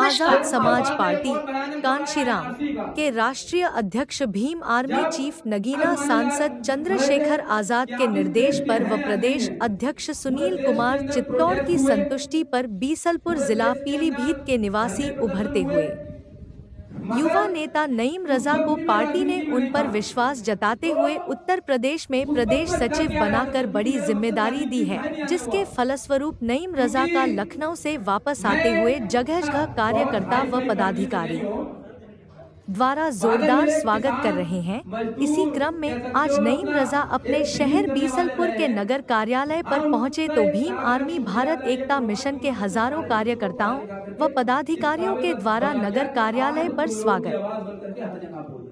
Azad Samaj party Kanshiram के राष्ट्रीय अध्यक्ष भीम आर्मी चीफ नगीना सांसद चंद्रशेखर आजाद के निर्देश पर व प्रदेश अध्यक्ष सुनील कुमार चित्तौड़ की संतुष्टि पर बीसलपुर जिला पीलीभीत के निवासी उभरते हुए युवा नेता नईम रजा को पार्टी ने उन पर विश्वास जताते हुए उत्तर प्रदेश में प्रदेश सचिव बनाकर बड़ी जिम्मेदारी दी है, जिसके फलस्वरूप नईम रजा का लखनऊ से वापस आते हुए जगह-जगह कार्यकर्ता व पदाधिकारी द्वारा जोरदार स्वागत कर रहे हैं। इसी क्रम में आज नईम रजा अपने शहर बीसलपुर के नगर कार्यालय पर पहुंचे तो भीम आर्मी भारत एकता मिशन के हजारों कार्यकर्ताओं व पदाधिकारियों के द्वारा नगर कार्यालय पर स्वागत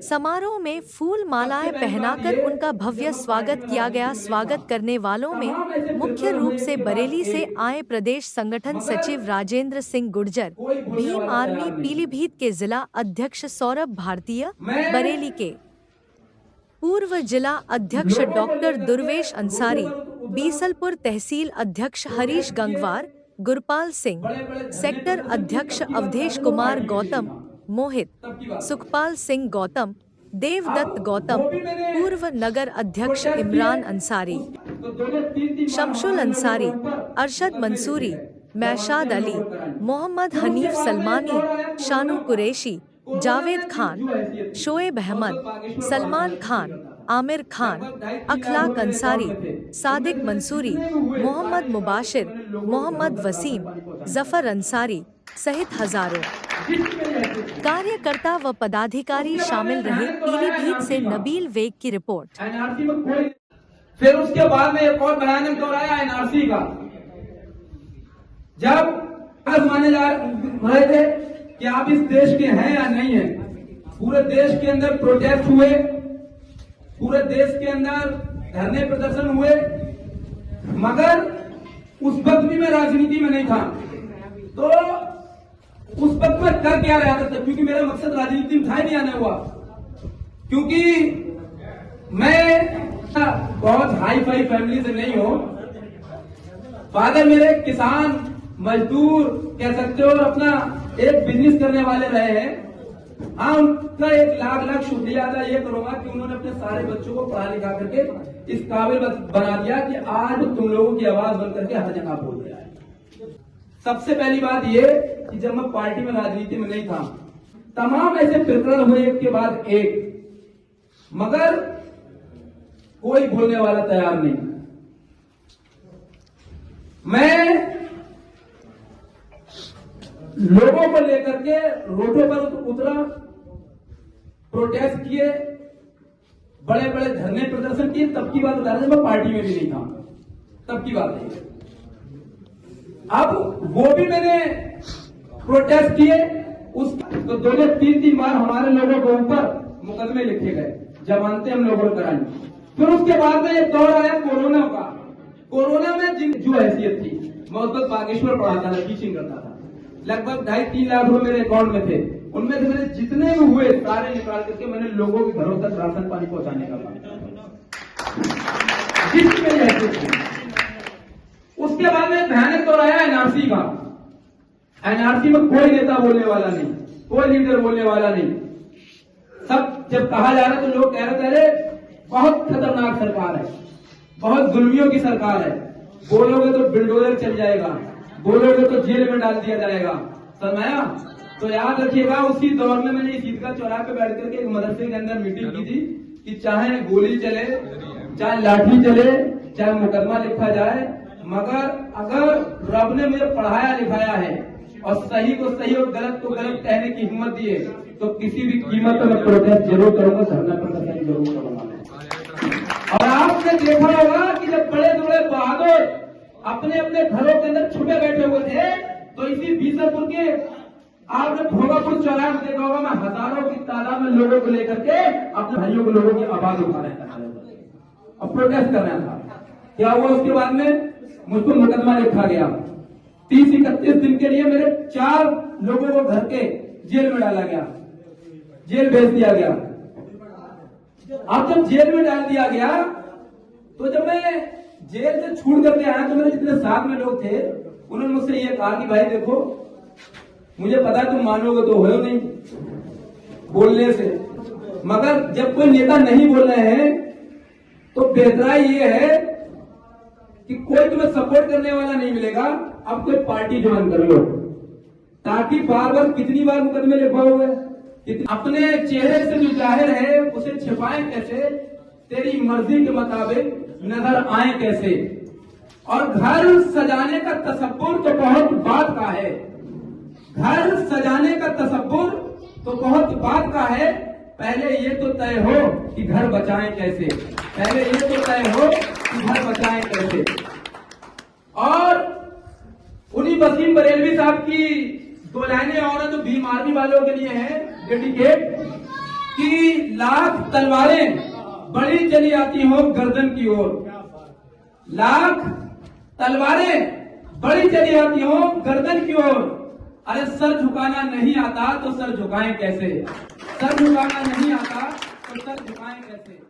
समारोह में फूल मालाएं पहनाकर उनका भव्य स्वागत किया गया। स्वागत करने वालों में मुख्य रूप से बरेली से आए प्रदेश संगठन सचिव राजेंद्र सिंह गुर्जर, भीम आर्मी पीलीभीत के जिला अध्यक्ष सौरभ भारतीय, बरेली के पूर्व जिला अध्यक्ष डॉक्टर दुर्वेश अंसारी, बीसलपुर तहसील अध्यक्ष हरीश गंगवार, गुरपाल सिंह, सेक्टर अध्यक्ष अवधेश कुमार गौतम, मोहित, सुखपाल सिंह गौतम, देवदत्त गौतम, पूर्व नगर अध्यक्ष इमरान अंसारी, शमशुल अंसारी, अरशद मंसूरी, मैशाद अली, मोहम्मद हनीफ सलमानी, शानू कुरैशी, जावेद खान, शोएब अहमद, सलमान खान, आमिर खान, अखलाक अंसारी, सादिक मंसूरी, मोहम्मद मुबाशिर, मोहम्मद वसीम, जफर अंसारी सहित हजारों कार्यकर्ता व पदाधिकारी शामिल रहे। पीलीभीत से नबील वेग की रिपोर्ट। फिर उसके बाद में एक और भयानक दौर आया एनआरसी का, जब माने जा रहे थे कि आप इस देश के हैं या नहीं है। पूरे देश के अंदर प्रोटेस्ट हुए, पूरे देश के अंदर धरने प्रदर्शन हुए, मगर उस वक्त भी मैं राजनीति में नहीं था। तो उस वक्त में कर क्या रहा था, क्योंकि मेरा मकसद राजनीति में था ही नहीं आने हुआ, क्योंकि मैं बहुत हाई फाई फैमिली से नहीं हूं। फादर मेरे किसान मजदूर कह सकते हो और अपना एक बिजनेस करने वाले रहे हैं। हाँ, उनका एक लाख लाख शुक्रिया अदा ये करूंगा कि उन्होंने अपने सारे बच्चों को पढ़ा लिखा करके इस काबिल बना दिया कि आज तुम लोगों की आवाज बन करके हर जगह बोल रहा है। सबसे पहली बात ये कि जब मैं पार्टी में राजनीति में नहीं था, तमाम ऐसे प्रकरण हुए एक के बाद एक, मगर कोई बोलने वाला तैयार नहीं। मैं लोगों को लेकर के रोडों पर उतरा, प्रोटेस्ट किए, बड़े बड़े धरने प्रदर्शन किए। तब की बात बता रहा, मैं पार्टी में भी नहीं था, तब की बात है। अब वो भी मैंने प्रोटेस्ट किए, उस तो 2-3 बार हमारे लोगों के ऊपर मुकदमे लिखे गए, जमानतें हम लोगों ने कराई। फिर उसके बाद में एक दौर आया कोरोना का। कोरोना में जो हैसियत थी, मैं उस वक्त बागेश्वर पढ़ाता था, टीचिंग करता था। लगभग 2.5-3 लाख रुपए मेरे अकाउंट में थे। उनमें से मेरे जितने भी हुए सारे निकाल करके मैंने लोगों के घरों तक राशन पानी पहुंचाने का काम किया। उसके बाद में भयानक दौर आया एनआरसी का। एनआरसी में कोई नेता बोलने वाला नहीं, कोई लीडर बोलने वाला नहीं। सब जब कहा जा रहा तो लोग कह रहे थे अरे बहुत खतरनाक सरकार है, बहुत जुल्मियों की सरकार है, बोलोगे तो बिल्डोजर चल जाएगा, बोलोगे तो जेल में डाल दिया जाएगा। समझाया? तो याद रखिएगा, उसी दौर में मैंने इस ईदगाह चौराहे पे बैठ करके एक मदरसे के अंदर मीटिंग की थी कि चाहे गोली चले, चाहे लाठी चले, चाहे मुकदमा लिखा जाए, मगर अगर रब ने मुझे पढ़ाया लिखाया है और सही को सही और गलत को गलत कहने की हिम्मत दी है, तो किसी भी कीमत पर मैं प्रोटेस्ट जरूर करूंगा, धरना प्रदर्शन जरूर करूंगा। और आपने देखा होगा कि जब बड़े बड़े बहादुर अपने अपने घरों के अंदर छुपे बैठे हुए थे, तो इसी बीसलपुर के आपने भोगापुर चौराहे में देखा होगा, मैं हजारों की तादाद में लोगों को लेकर के अपने भाइयों को, लोगों की आवाज उठा रहे थे और प्रोटेस्ट कर रहा था। क्या हुआ उसके बाद में? मुझको मुकदमा लिखा गया। 30-31 दिन के लिए मेरे 4 लोगों को घर के जेल में डाला गया, जेल भेज दिया गया। अब जब जेल में डाल दिया गया, तो जब मैं जेल से छूट करके आया तो मेरे जितने साथ में लोग थे, उन्होंने मुझसे ये कहा कि भाई देखो, मुझे पता है तुम मानोगे तो हो नहीं बोलने से, मगर जब कोई नेता नहीं बोल रहे हैं तो बेहतराई ये है कि कोई तुम्हें सपोर्ट करने वाला नहीं मिलेगा, अब कोई पार्टी ज्वाइन कर लो, ताकि बार बार कितनी बार मुकदमे लिखवाओगे, अपने चेहरे से जो जाहिर है उसे छिपाएं कैसे, तेरी मर्जी के मुताबिक नजर आए कैसे। और घर सजाने का तसव्वुर तो बहुत बात का है, घर सजाने का तसव्वुर तो बहुत बात का है, पहले ये तो तय हो कि घर बचाएं कैसे, पहले ये तो तय हो कि घर बचाएं कैसे। और उन्हीं वसीम बरेलवी साहब की दो लाइनें और तो भीम आर्मी वालों के लिए है डेडिकेट, कि लाख तलवारें बड़ी चली आती हो गर्दन की ओर, लाख तलवारें बड़ी चली आती हो गर्दन की ओर, अरे सर झुकाना नहीं आता तो सर झुकाएं कैसे, सर झुकाना नहीं आता तो सर झुकाएं कैसे।